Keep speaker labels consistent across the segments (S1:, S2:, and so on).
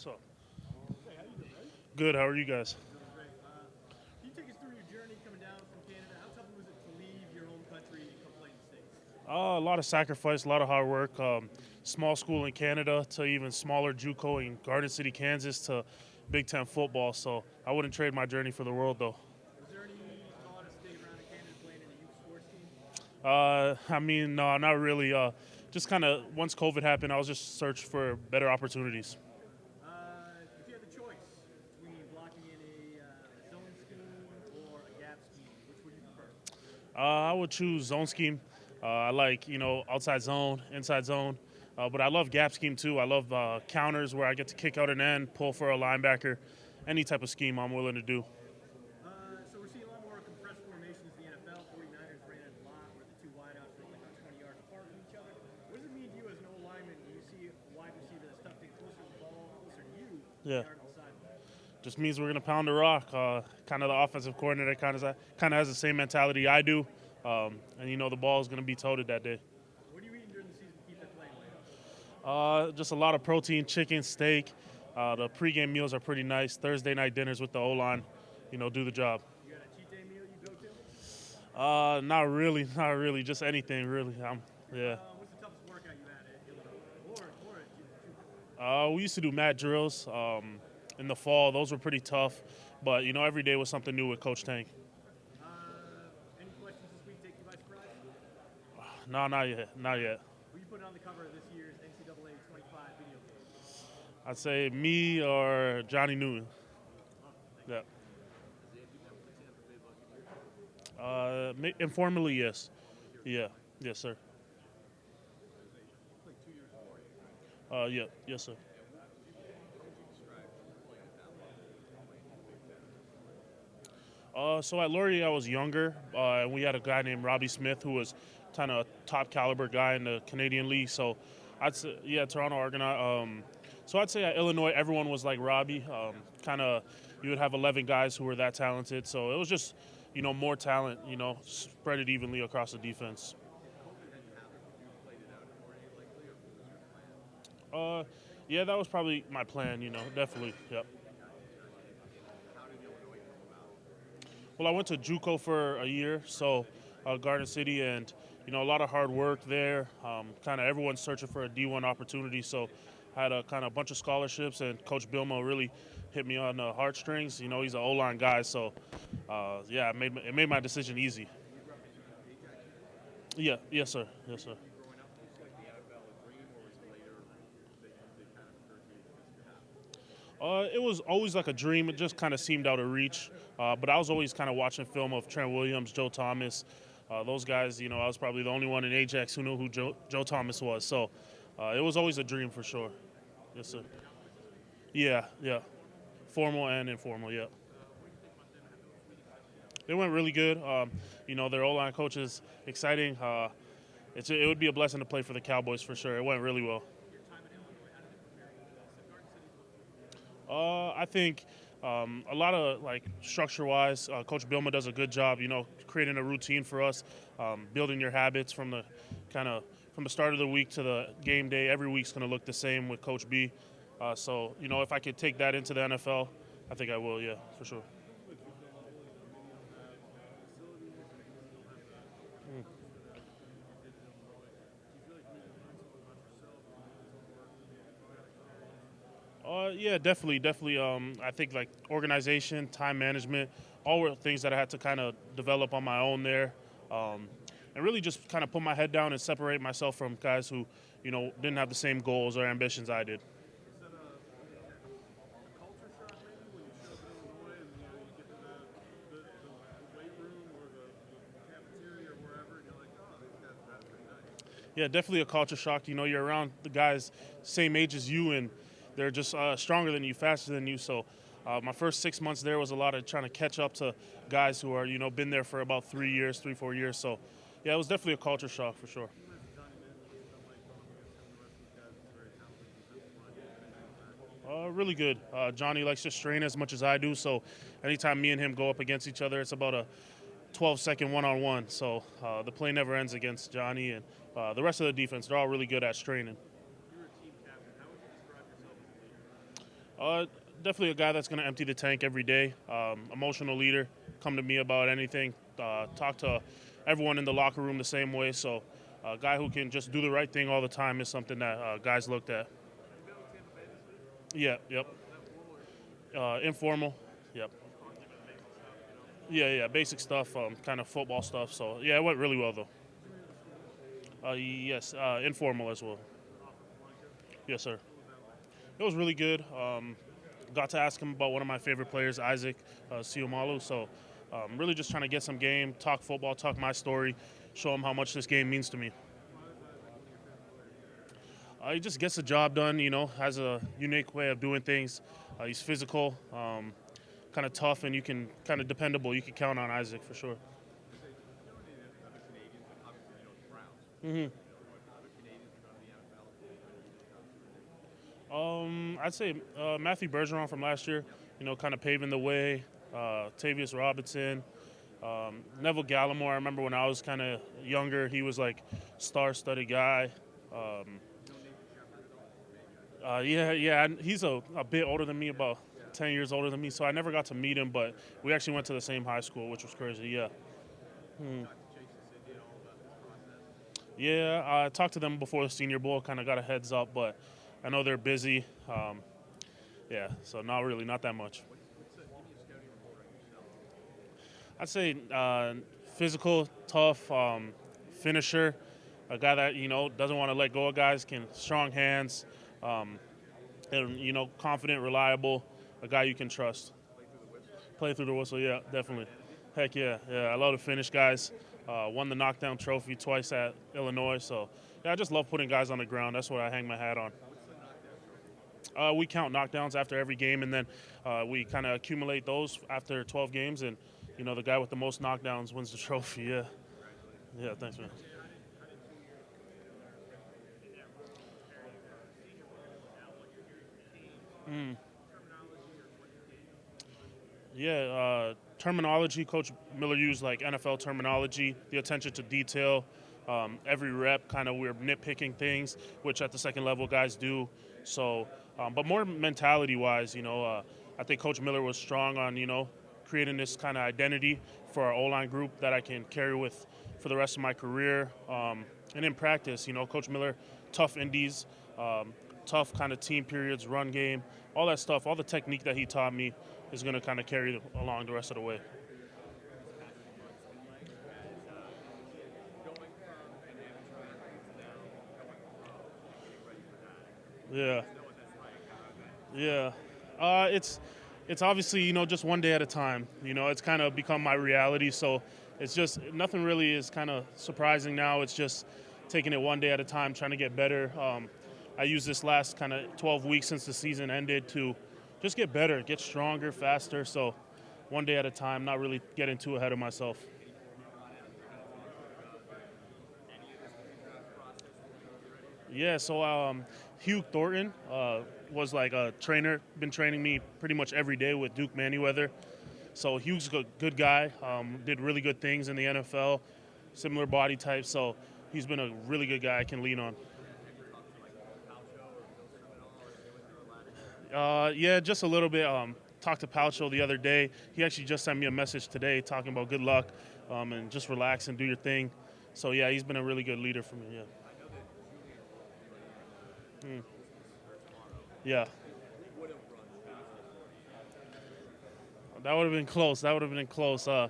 S1: up?
S2: Hey, how you doing, man?
S1: Good. How are you guys?
S2: Doing great. Can you take us through your journey coming down from Canada? How tough was it to leave your home country and come play in the States?
S1: A lot of sacrifice, a lot of hard work. Small school in Canada to even smaller JUCO in Garden City, Kansas to Big Ten football. So I wouldn't trade my journey for the world, though.
S2: Was there any thought of staying around in Canada playing in a youth sports team?
S1: I mean, no, not really. Just kind of once COVID happened, I was just searching for better opportunities.
S2: If you had the choice between blocking in a zone scheme or a gap scheme, which would you prefer?
S1: I would choose zone scheme. I like, outside zone, inside zone. But I love gap scheme too. I love counters where I get to kick out an end, pull for a linebacker. Any type of scheme I'm willing to do.
S2: So we're seeing a lot more compressed formations in the NFL. 49ers ran it a lot where the two wideouts were only about 20 yards apart from each other. What does it mean to you as an old lineman when you see a wide receiver that's tucked in closer to the ball, closer to you,
S1: Yeah.
S2: yard on the sideline?
S1: Just means we're going to pound the rock. Kind of the offensive coordinator kind of has the same mentality I do. And, the ball is going to be toted that day.
S2: What are you eating during the season to keep that flame lit?
S1: Just a lot of protein, chicken, steak. The pregame meals are pretty nice. Thursday night dinners with the O-line, do the job.
S2: You got a cheat day meal you go to?
S1: Not really, not really. Just anything, really. Yeah.
S2: What's the toughest workout you had at Illinois? Or at JUCO?
S1: We used to do mat drills in the fall. Those were pretty tough. But, every day was something new with Coach Tank.
S2: Any questions this week take you by surprise?
S1: No, not yet. Not yet.
S2: Will you put it on the cover of this year's NCAA 25 video game?
S1: I'd say me or Johnny Newton. Yeah. Informally, yes. Yeah. Yes, sir. Yeah. Yes, sir. So at Laurier, I was younger, and we had a guy named Robbie Smith who was kind of a top caliber guy in the Canadian League. So I'd say, yeah, Toronto Argonaut. So I'd say at Illinois, everyone was like Robbie. Kind of, you would have 11 guys who were that talented. So it was just, more talent, spread it evenly across the defense. Yeah, that was probably my plan, definitely. Yep. Well, I went to JUCO for a year, so Garden City, and a lot of hard work there. Kind of everyone's searching for a D1 opportunity, so I had a kind of bunch of scholarships, and Coach Bilmo really hit me on the heartstrings. He's an O-line guy, so yeah, it made my decision easy. Yeah, yes, sir, yes, sir. It was always like a dream. It just kind of seemed out of reach. But I was always kind of watching film of Trent Williams, Joe Thomas, those guys. I was probably the only one in Ajax who knew who Joe Thomas was. So it was always a dream for sure. Yes, sir. Yeah, yeah. Formal and informal, yeah. They went really good. Their O-line coach is exciting. It would be a blessing to play for the Cowboys for sure. It went really well. I think a lot of structure-wise, Coach Bilma does a good job. Creating a routine for us, building your habits from the start of the week to the game day. Every week's going to look the same with Coach B. So if I could take that into the NFL, I think I will. Yeah, for sure. Yeah, definitely, definitely. I think organization, time management, all were things that I had to kind of develop on my own there, and really just kind of put my head down and separate myself from guys who, didn't have the same goals or ambitions I did.
S2: Is that a culture shock maybe when you show up in Illinois and you get to the weight room or the cafeteria or wherever and you're like, oh, these guys are pretty nice.
S1: Yeah, definitely a culture shock. You're around the guys same age as you, and they're just stronger than you, faster than you. So my first 6 months there was a lot of trying to catch up to guys who are, been there for about 3 years, 4 years. So, yeah, it was definitely a culture shock for sure.
S2: You mentioned Johnny Manziel. What's it been like going up against him and the rest of these guys? It's very talented defensive line.
S1: Really good. Johnny likes to strain as much as I do. So anytime me and him go up against each other, it's about a 12-second one-on-one. So the play never ends against Johnny. And the rest of the defense, they're all really good at straining.
S2: You're a team captain. How would you describe yourself as a leader?
S1: Uh, Definitely a guy that's going to empty the tank every day. Emotional leader, come to me about anything. Talk to everyone in the locker room the same way. So, a guy who can just do the right thing all the time is something that guys looked at. Yeah, yep. Informal. Yep. Yeah, basic stuff, kind of football stuff. So, yeah, it went really well though. Yes, informal as well. Yes, sir. It was really good. Got to ask him about one of my favorite players, Isaac Siomalu. So, really just trying to get some game, talk football, talk my story, show him how much this game means to me. He just gets the job done, has a unique way of doing things. He's physical, kind of tough, and you can kind of dependable. You can count on Isaac for sure. hmm I'd say Matthew Bergeron from last year, kind of paving the way. Tavius Robinson, Neville Gallimore. I remember when I was kind of younger, he was like star-studded guy. Um, yeah, and he's a bit older than me, about 10 years older than me, so I never got to meet him, but we actually went to the same high school, which was crazy, yeah. Hmm. Yeah, I talked to them before the Senior Bowl, kind of got a heads up, but I know they're busy. Yeah, so not that much. I'd say physical, tough, finisher, a guy that doesn't want to let go of guys, can strong hands, um, and confident, reliable, a guy you can trust. Play through the whistle, yeah, definitely. Heck yeah, yeah. I love to finish guys. Won the knockdown trophy twice at Illinois, so yeah, I just love putting guys on the ground. That's what I hang my hat on. We count knockdowns after every game, and then we kind of accumulate those after 12 games, and the guy with the most knockdowns wins the trophy. Yeah, yeah. Thanks, man. Mm. Yeah, terminology. Coach Miller used like NFL terminology, the attention to detail, every rep. Kind of we're nitpicking things, which at the second level guys do. So, but more mentality-wise, I think Coach Miller was strong on creating this kind of identity for our O-line group that I can carry with for the rest of my career. And in practice, Coach Miller, tough indies, tough kind of team periods, run game, all that stuff, all the technique that he taught me is going to kind of carry along the rest of the way. Yeah, yeah. It's obviously just one day at a time. It's kind of become my reality. So it's just nothing really is kind of surprising now. It's just taking it one day at a time, trying to get better. I used this last kind of 12 weeks since the season ended to just get better, get stronger, faster. So one day at a time, not really getting too ahead of myself. Yeah, so Hugh Thornton was like a trainer, been training me pretty much every day with Duke Manyweather. So Hugh's a good guy, did really good things in the NFL, similar body type. So he's been a really good guy I can lean on. Yeah, just a little bit. Talked to Palcho the other day. He actually just sent me a message today talking about good luck and just relax and do your thing. So yeah, he's been a really good leader for me. Yeah. Mm. Yeah. That would have been close. That would have been close. I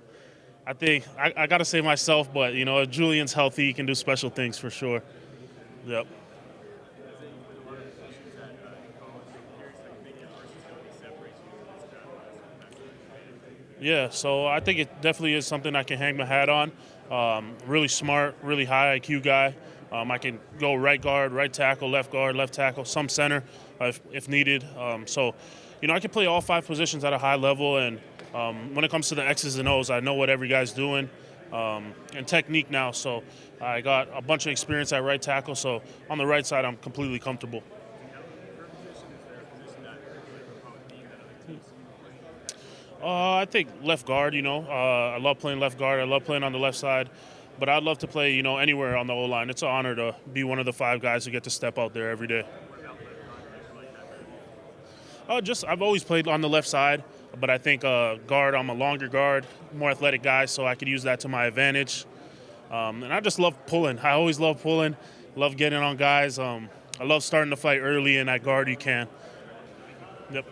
S1: think I got to say myself, but if Julian's healthy, he can do special things for sure. Yep. Yeah, so I think it definitely is something I can hang my hat on. Really smart, really high IQ guy. I can go right guard, right tackle, left tackle, some center if needed. I can play all five positions at a high level. And when it comes to the X's and O's, I know what every guy's doing and technique now. So I got a bunch of experience at right tackle. So on the right side, I'm completely comfortable. I think left guard. I love playing left guard. I love playing on the left side, but I'd love to play, anywhere on the O line. It's an honor to be one of the five guys who get to step out there every day. Just I've always played on the left side, but I think guard. I'm a longer guard, more athletic guy, so I could use that to my advantage. And I just love pulling. I always love pulling. Love getting on guys. I love starting the fight early, and at guard you can. Yep.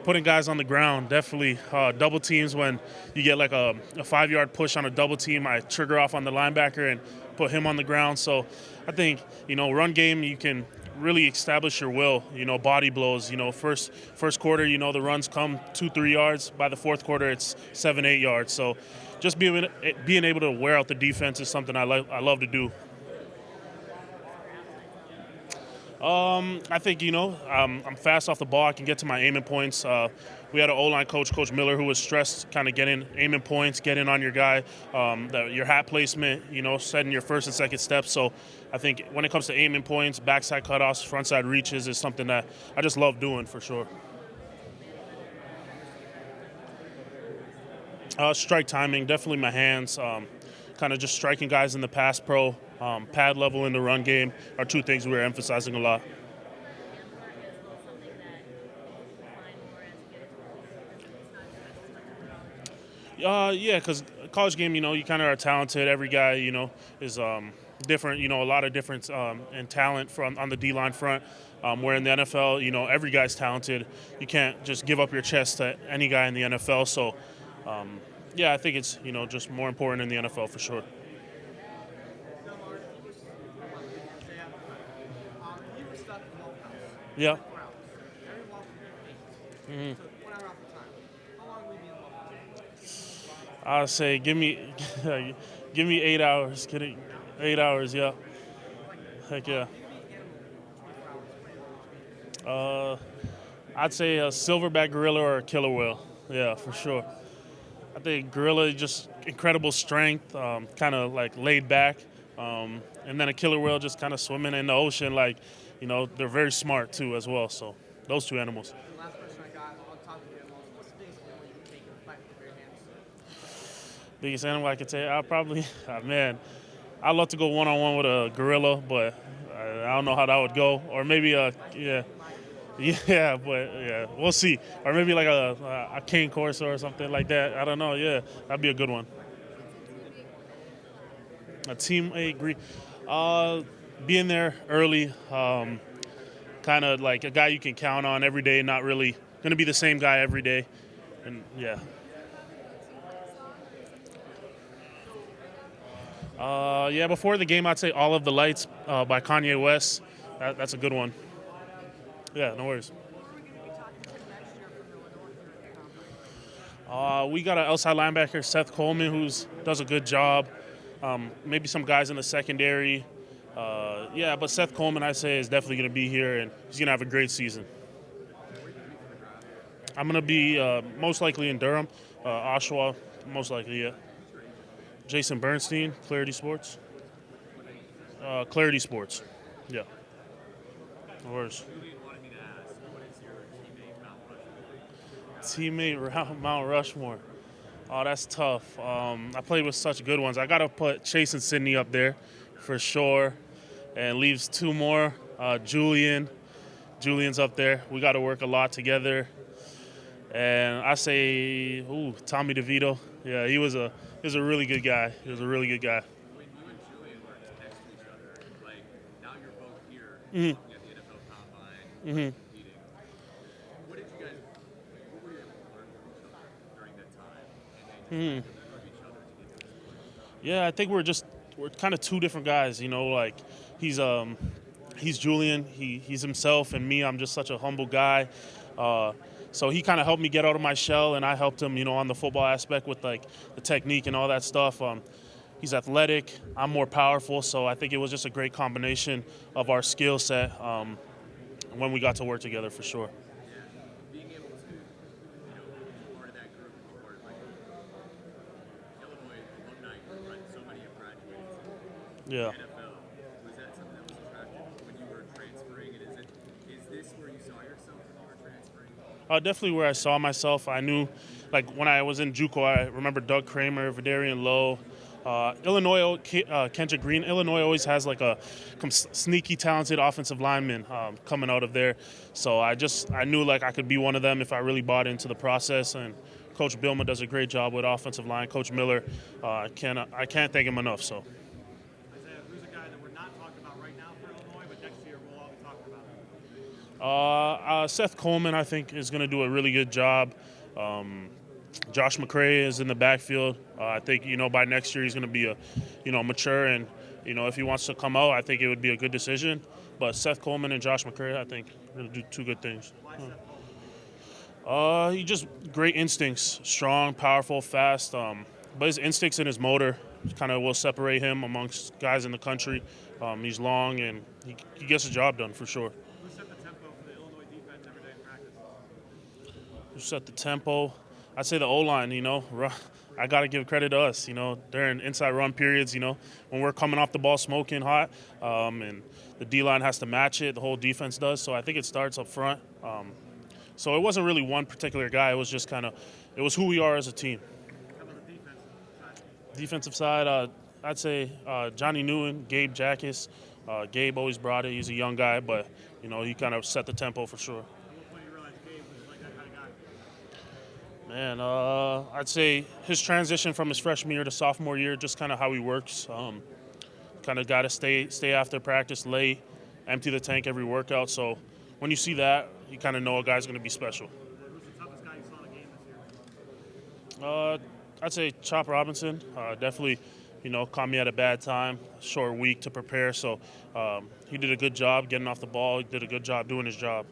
S1: Putting guys on the ground, definitely. Double teams when you get like a 5-yard push on a double team, I trigger off on the linebacker and put him on the ground. So I think, run game, you can really establish your will, body blows. First quarter, the runs come 2-3 yards. By the fourth quarter, it's 7-8 yards. So just being able to wear out the defense is something I love to do. I think, I'm fast off the ball. I can get to my aiming points. We had an O-line coach, Coach Miller, who was stressed kind of aiming points, getting on your guy, your hat placement, setting your first and second steps. So I think when it comes to aiming points, backside cutoffs, frontside reaches is something that I just love doing for sure. Strike timing, definitely my hands. Kind of just striking guys in the pass pro, pad level in the run game are two things we're emphasizing a lot. Yeah, because college game, you kind of are talented. Every guy, is different. A lot of difference in talent on the D-line front. Where in the NFL, every guy's talented. You can't just give up your chest to any guy in the NFL. So, yeah, I think it's, just more important in the NFL for sure. Yeah. Mm-hmm. I'll say give me 8 hours. Kidding, 8 hours. Yeah. Heck yeah. I'd say a silverback gorilla or a killer whale. Yeah, for sure. I think gorilla just incredible strength, kind of like laid back, and then a killer whale just kind of swimming in the ocean. Like, they're very smart too as well. So those two animals.
S2: The last question I got on top of the animals, what's the biggest animal you can take and fight with your hands?
S1: Biggest animal I could take, I'll probably, man, I'd love to go one-on-one with a gorilla, but I don't know how that would go. Or maybe yeah, but yeah, we'll see. Or maybe like a cane corso or something like that. I don't know. Yeah, that'd be a good one. A team agree. Being there early, kind of like a guy you can count on every day. Not really going to be the same guy every day, and yeah. Yeah, before the game, I'd say All of the Lights by Kanye West. That's a good one. Yeah, no worries. We got an outside linebacker, Seth Coleman, who does a good job. Maybe some guys in the secondary. Yeah, but Seth Coleman, I say, is definitely going to be here, and he's going to have a great season. I'm going to be most likely in Durham, Oshawa, most likely, yeah. Jason Bernstein, Clarity Sports. Clarity Sports, yeah. No worries. Teammate Mount Rushmore. Oh, that's tough. I played with such good ones. I got to put Chase and Sydney up there for sure. And leaves two more. Julian's up there. We got to work a lot together. And I say, Tommy DeVito. Yeah, he was a really good guy. He was a really good guy.
S3: When you and Julian were next to each other, like now you're both here
S1: Mm-hmm.
S3: looking at the NFL Combine,
S1: Mm-hmm.
S3: competing. What were you able to learn from each other during that time? And then just from each other to get to this point?
S1: Yeah, I think we're kind of two different guys. Like he's Julian. He's himself, and me, I'm just such a humble guy. So he kind of helped me get out of my shell, and I helped him, on the football aspect with like the technique and all that stuff. He's athletic. I'm more powerful, so I think it was just a great combination of our skill set when we got to work together for sure.
S3: Yeah. Being able to, be part of that group, be part of like Illinois alumni group, right? So many have graduated to
S1: Yeah.
S3: the NFL. Was that something that was attractive when you were transferring? And is this where you saw yourself when you were transferring?
S1: Definitely where I saw myself. I knew, like when I was in JUCO, I remember Doug Kramer, Vidarian Lowe, Illinois, Kendrick Green. Illinois always has like a sneaky, talented offensive lineman coming out of there. So I knew like I could be one of them if I really bought into the process. And Coach Bilma does a great job with offensive line. Coach Miller, I can't thank him enough. So.
S2: Isaiah, who's a guy that we're not talking about right now for Illinois, but next year we'll all be talking about?
S1: Seth Coleman, I think, is going to do a really good job. Josh McCray is in the backfield. I think by next year he's going to be mature, and if he wants to come out, I think it would be a good decision. But Seth Coleman and Josh McCray, I think, are going to do two good things.
S2: Why Seth Coleman?
S1: He just great instincts, strong, powerful, fast. But his instincts and his motor kind of will separate him amongst guys in the country. He's long and he gets the job done for sure.
S2: Who set the tempo for the Illinois defense every day in practice?
S1: Who set the tempo? I'd say the O-line, I got to give credit to us, during inside run periods, when we're coming off the ball smoking hot, and the D-line has to match it, the whole defense does. So I think it starts up front. So it wasn't really one particular guy. It was just it was who we are as a team.
S2: How about the defensive side?
S1: Defensive side, I'd say Johnny Newen, Gabe Jackus. Gabe always brought it. He's a young guy, but, he kind of set the tempo for sure.
S2: At what point do you realize Gabe was like that kind of guy?
S1: Man, I'd say his transition from his freshman year to sophomore year, just kind of how he works. Kind of got to stay after practice late, empty the tank every workout. So when you see that, you kind of know a guy's going to be special.
S2: Who's the toughest guy you saw in the game this year?
S1: I'd say Chop Robinson. Definitely, caught me at a bad time, short week to prepare. So he did a good job getting off the ball. He did a good job doing his job.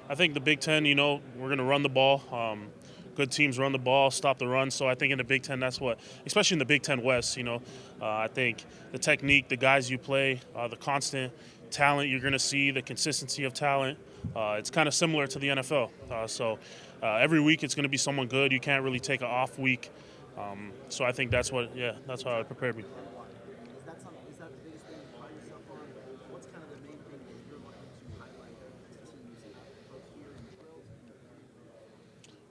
S1: I think the Big Ten, we're going to run the ball. Good teams run the ball, stop the run. So I think in the Big Ten, that's especially in the Big Ten West, I think the technique, the guys you play, the constant talent you're going to see, the consistency of talent, it's kind of similar to the NFL. So every week it's going to be someone good. You can't really take an off week. So I think that's how it prepared me.
S4: Is that the biggest thing you pride yourself on? What's kind of the main thing that you're looking to highlight as a team using both here and drills?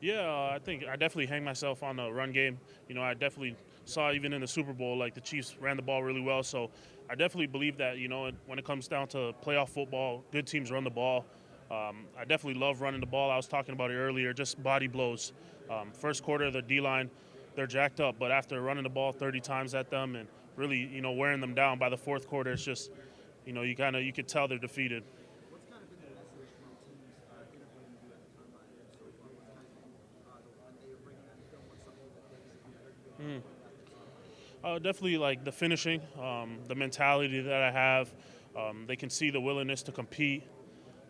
S1: Yeah, I think I definitely hang myself on the run game. I definitely saw even in the Super Bowl, like the Chiefs ran the ball really well. So I definitely believe that, when it comes down to playoff football, good teams run the ball. I definitely love running the ball. I was talking about it earlier, just body blows. First quarter, the D-line, they're jacked up. But after running the ball 30 times at them and really, wearing them down by the fourth quarter, it's just, you could tell they're defeated.
S4: What's kind of been the message from teams interviewing you at the combine and so far? What's kind of when they are bringing that film, what's something that they've seen?
S1: Definitely like the finishing, the mentality that I have. They can see the willingness to compete,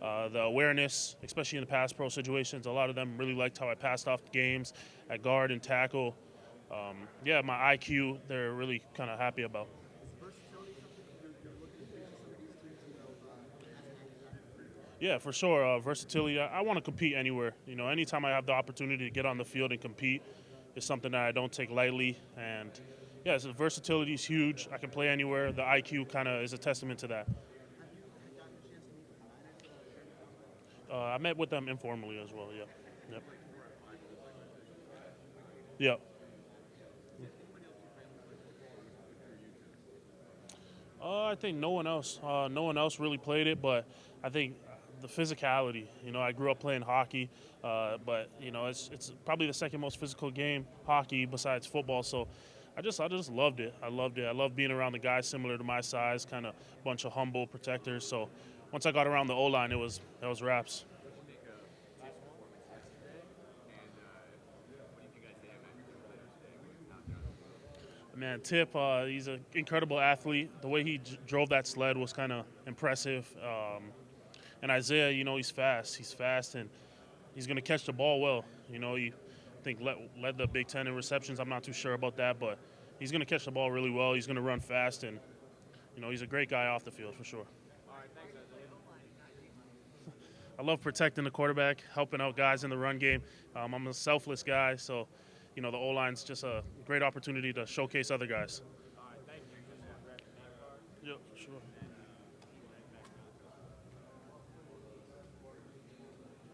S1: the awareness, especially in the pass pro situations. A lot of them really liked how I passed off games at guard and tackle. My IQ, they're really kind of happy about. Yeah, for sure. Versatility. I want to compete anywhere. Anytime I have the opportunity to get on the field and compete is something that I don't take lightly. And yeah, so versatility is huge. I can play anywhere. The IQ kind of is a testament to that. I met with them informally as well. Yeah. Yep. Yep. I think no one else really played it, but I think the physicality. I grew up playing hockey, but it's probably the second most physical game, hockey, besides football. So I just loved it. I loved it. I love being around the guys similar to my size, kind of bunch of humble protectors. So once I got around the O-line, that was wraps. Man, Tip, he's an incredible athlete. The way he drove that sled was kind of impressive. And Isaiah, he's fast. He's fast, and he's going to catch the ball well. He led the Big Ten in receptions. I'm not too sure about that, but he's going to catch the ball really well. He's going to run fast, and he's a great guy off the field for sure.
S2: All right, thanks, Isaiah.
S1: I love protecting the quarterback, helping out guys in the run game. I'm a selfless guy, so the O-line's just a great opportunity to showcase other guys.
S2: All right, thank you.
S1: Yeah, sure.